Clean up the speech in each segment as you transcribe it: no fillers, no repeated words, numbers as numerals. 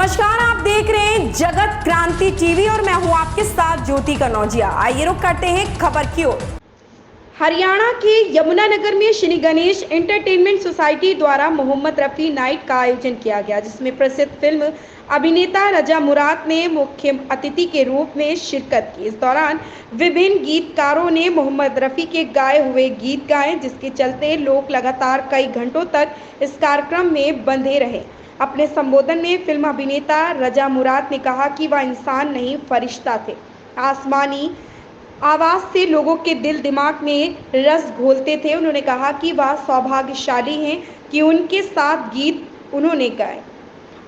नमस्कार, आप देख रहे हैं जगत क्रांति टीवी और मैं हूं आपके साथ ज्योति कनौजिया। आइए रुक करते हैं खबर की ओर। हरियाणा के यमुनानगर में श्री गणेश एंटरटेनमेंट सोसाइटी द्वारा मोहम्मद रफी नाइट का आयोजन किया गया, जिसमें प्रसिद्ध फिल्म अभिनेता रजा मुराद ने मुख्य अतिथि के रूप में शिरकत की। इस दौरान विभिन्न गीतकारों ने मोहम्मद रफी के गाए हुए गीत गाए, जिसके चलते लोग लगातार कई घंटों तक इस कार्यक्रम में बंधे रहे। अपने संबोधन में फिल्म अभिनेता रजा मुराद ने कहा कि वह इंसान नहीं फरिश्ता थे। आसमानी आवाज़ से लोगों के दिल दिमाग में रस घोलते थे। उन्होंने कहा कि वह सौभाग्यशाली हैं कि उनके साथ गीत उन्होंने गाए।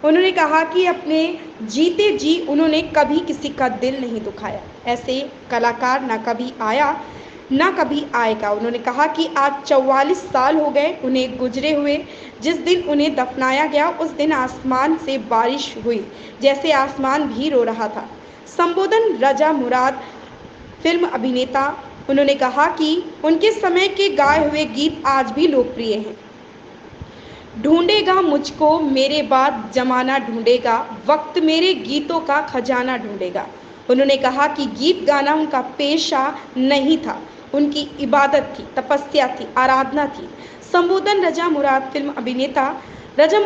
उन्होंने कहा कि अपने जीते जी उन्होंने कभी किसी का दिल नहीं दुखाया। ऐसे कलाकार ना कभी आया ना कभी आएगा। उन्होंने कहा कि आज 44 साल हो गए उन्हें गुजरे हुए। जिस दिन उन्हें दफनाया गया उस दिन आसमान से बारिश हुई, जैसे आसमान भी रो रहा था। संबोधन रजा मुराद फिल्म अभिनेता, उन्होंने कहा कि उनके समय के गाए हुए गीत आज भी लोकप्रिय हैं। ढूंढेगा मुझको मेरे बाद जमाना ढूंढेगा, वक्त मेरे गीतों का खजाना ढूंढेगा। उन्होंने कहा कि गीत गाना उनका पेशा नहीं था, उनकी इबादत थी, तपस्या थी, आराधना थी। संबोधन रजा मुराद फिल्म अभिनेता रजा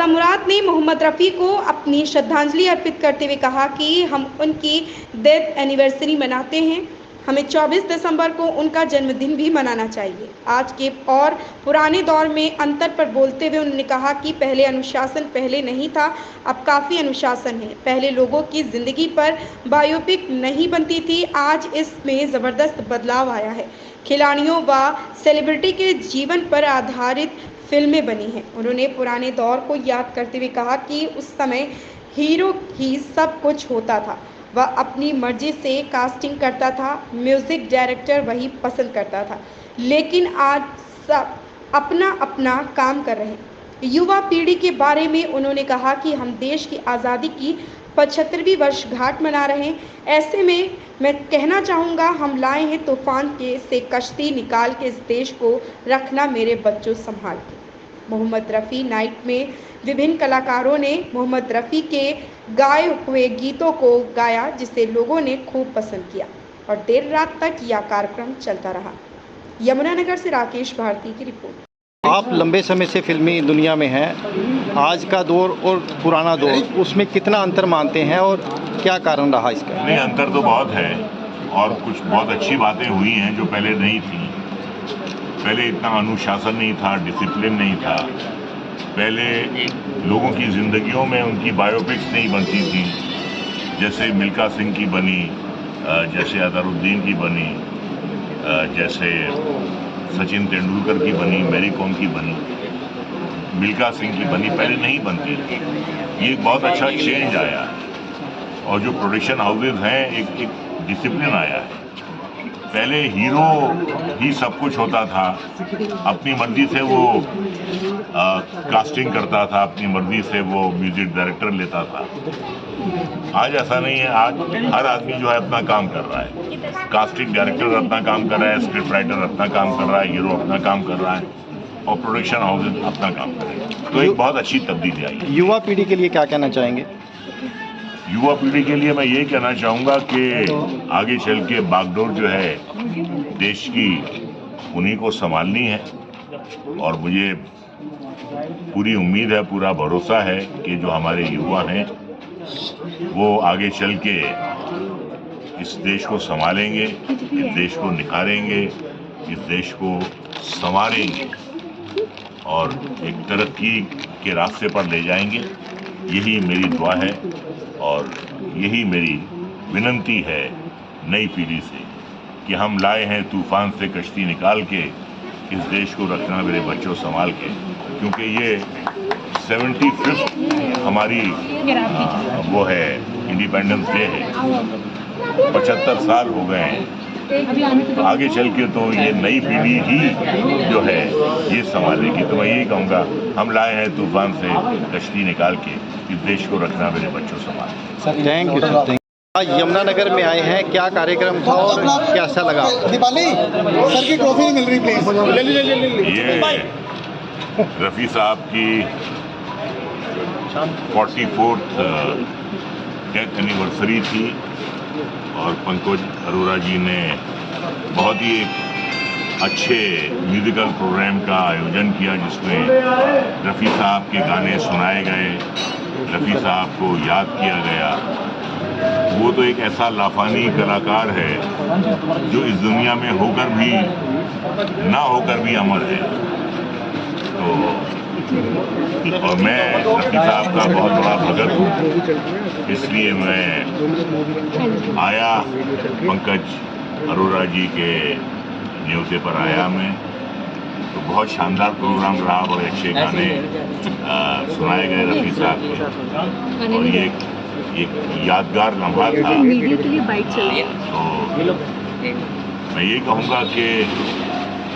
मुराद ने मोहम्मद रफ़ी को अपनी श्रद्धांजलि अर्पित करते हुए कहा कि हम उनकी डेथ एनिवर्सरी मनाते हैं। हमें 24 दिसंबर को उनका जन्मदिन भी मनाना चाहिए। आज के और पुराने दौर में अंतर पर बोलते हुए उन्होंने कहा कि पहले अनुशासन पहले नहीं था, अब काफ़ी अनुशासन है। पहले लोगों की ज़िंदगी पर बायोपिक नहीं बनती थी, आज इसमें ज़बरदस्त बदलाव आया है। खिलाड़ियों व सेलिब्रिटी के जीवन पर आधारित फिल्में बनी हैं। उन्होंने पुराने दौर को याद करते हुए कहा कि उस समय हीरो ही सब कुछ होता था, वह अपनी मर्जी से कास्टिंग करता था, म्यूज़िक डायरेक्टर वही पसंद करता था, लेकिन आज सब अपना अपना काम कर रहे हैं। युवा पीढ़ी के बारे में उन्होंने कहा कि हम देश की आज़ादी की 75वीं वर्षगांठ मना रहे हैं। ऐसे में मैं कहना चाहूँगा, हम लाए हैं तूफान से कश्ती निकाल के इस देश को रखना मेरे बच्चों संभाल के। मोहम्मद रफ़ी नाइट में विभिन्न कलाकारों ने मोहम्मद रफ़ी के गाए हुए गीतों को गाया, जिसे लोगों ने खूब पसंद किया और देर रात तक यह कार्यक्रम चलता रहा। यमुनानगर से राकेश भारती की रिपोर्ट। आप लंबे समय से फिल्मी दुनिया में हैं, आज का दौर और पुराना दौर, उसमें कितना अंतर मानते हैं और क्या कारण रहा इसका? नहीं, अंतर तो बहुत है और कुछ बहुत अच्छी बातें हुई हैं जो पहले नहीं थी। पहले इतना अनुशासन नहीं था, डिसिप्लिन नहीं था। पहले लोगों की ज़िंदगियों में उनकी बायोपिक्स नहीं बनती थी, जैसे मिल्खा सिंह की बनी, जैसे अजहरुद्दीन की बनी, जैसे सचिन तेंदुलकर की बनी, मैरी कॉम की बनी, मिल्खा सिंह की बनी, पहले नहीं बनती थी। ये एक बहुत अच्छा चेंज आया है और जो प्रोडक्शन हाउसेज हैं एक डिसिप्लिन आया है। पहले हीरो ही सब कुछ होता था, अपनी मर्जी से वो कास्टिंग करता था, अपनी मर्जी से वो म्यूजिक डायरेक्टर लेता था। आज ऐसा नहीं है, आज हर आदमी जो है अपना काम कर रहा है। कास्टिंग डायरेक्टर अपना काम कर रहा है, स्क्रिप्ट राइटर अपना काम कर रहा है, हीरो अपना काम कर रहा है और प्रोडक्शन हाउसेज अपना काम कर रहे हैं। तो एक बहुत अच्छी तब्दीली आई है। युवा पीढ़ी के लिए क्या कहना चाहेंगे? युवा पीढ़ी के लिए मैं ये कहना चाहूँगा कि आगे चल के बागडोर जो है देश की, उन्हीं को संभालनी है और मुझे पूरी उम्मीद है, पूरा भरोसा है कि जो हमारे युवा हैं वो आगे चल के इस देश को संभालेंगे, इस देश को निखारेंगे, इस देश को संवारेंगे और एक तरक्की के रास्ते पर ले जाएंगे। यही मेरी दुआ है और यही मेरी विनती है नई पीढ़ी से कि हम लाए हैं तूफान से कश्ती निकाल के, इस देश को रखना मेरे बच्चों संभाल के, क्योंकि ये 75th हमारी वो है, इंडिपेंडेंस डे है। 75 साल हो गए हैं, तो आगे चल के तो ये नई पीढ़ी ही जो है ये संभालेगी। तो मैं यही कहूँगा, हम लाए हैं तूफान से कश्ती निकाल के, इस देश को रखना मेरे बच्चों संभाल। Thank you sir. आज यमुनानगर में आए हैं, क्या कार्यक्रम था और कैसा लगा? दीपाली सर की ट्रॉफी मिल रही, प्लीज ले लीजिए। ये रफ़ी साहब की 44th डेथ एनिवर्सरी थी और पंकज अरोड़ा जी ने बहुत ही एक अच्छे म्यूजिकल प्रोग्राम का आयोजन किया जिसमें रफ़ी साहब के गाने सुनाए गए, रफ़ी साहब को याद किया गया। वो तो एक ऐसा लाफानी कलाकार है जो इस दुनिया में होकर भी ना होकर भी अमर है। तो और मैं रफ़ी साहब का बहुत बड़ा भगत हूँ, इसलिए मैं आया पंकज अरोड़ा जी के न्योते पर आया मैं। तो बहुत शानदार प्रोग्राम रहा, बड़े अच्छे गाने सुनाए गए रफ़ी साहब के और ये एक यादगार लम्हा था। मीडिया के लिए बाइट चल तो मैं ये कहूँगा कि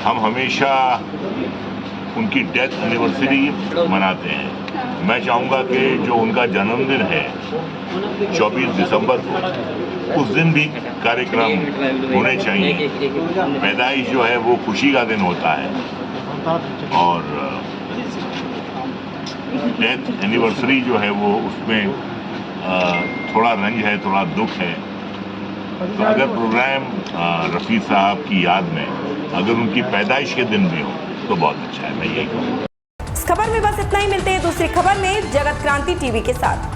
हम हमेशा उनकी डेथ एनिवर्सरी मनाते हैं। मैं चाहूँगा कि जो उनका जन्मदिन है 24 दिसंबर को, उस दिन भी कार्यक्रम होने चाहिए। पैदाइश जो है वो खुशी का दिन होता है और डेथ एनिवर्सरी जो है वो उसमें थोड़ा रंज है, थोड़ा दुख है। तो अगर प्रोग्राम रफ़ी साहब की याद में अगर उनकी पैदाइश के दिन भी हो तो बहुत अच्छा है, मैं यही कहूँगा। इस खबर में बस इतना ही। मिलते हैं दूसरी खबर में जगत क्रांति टीवी के साथ।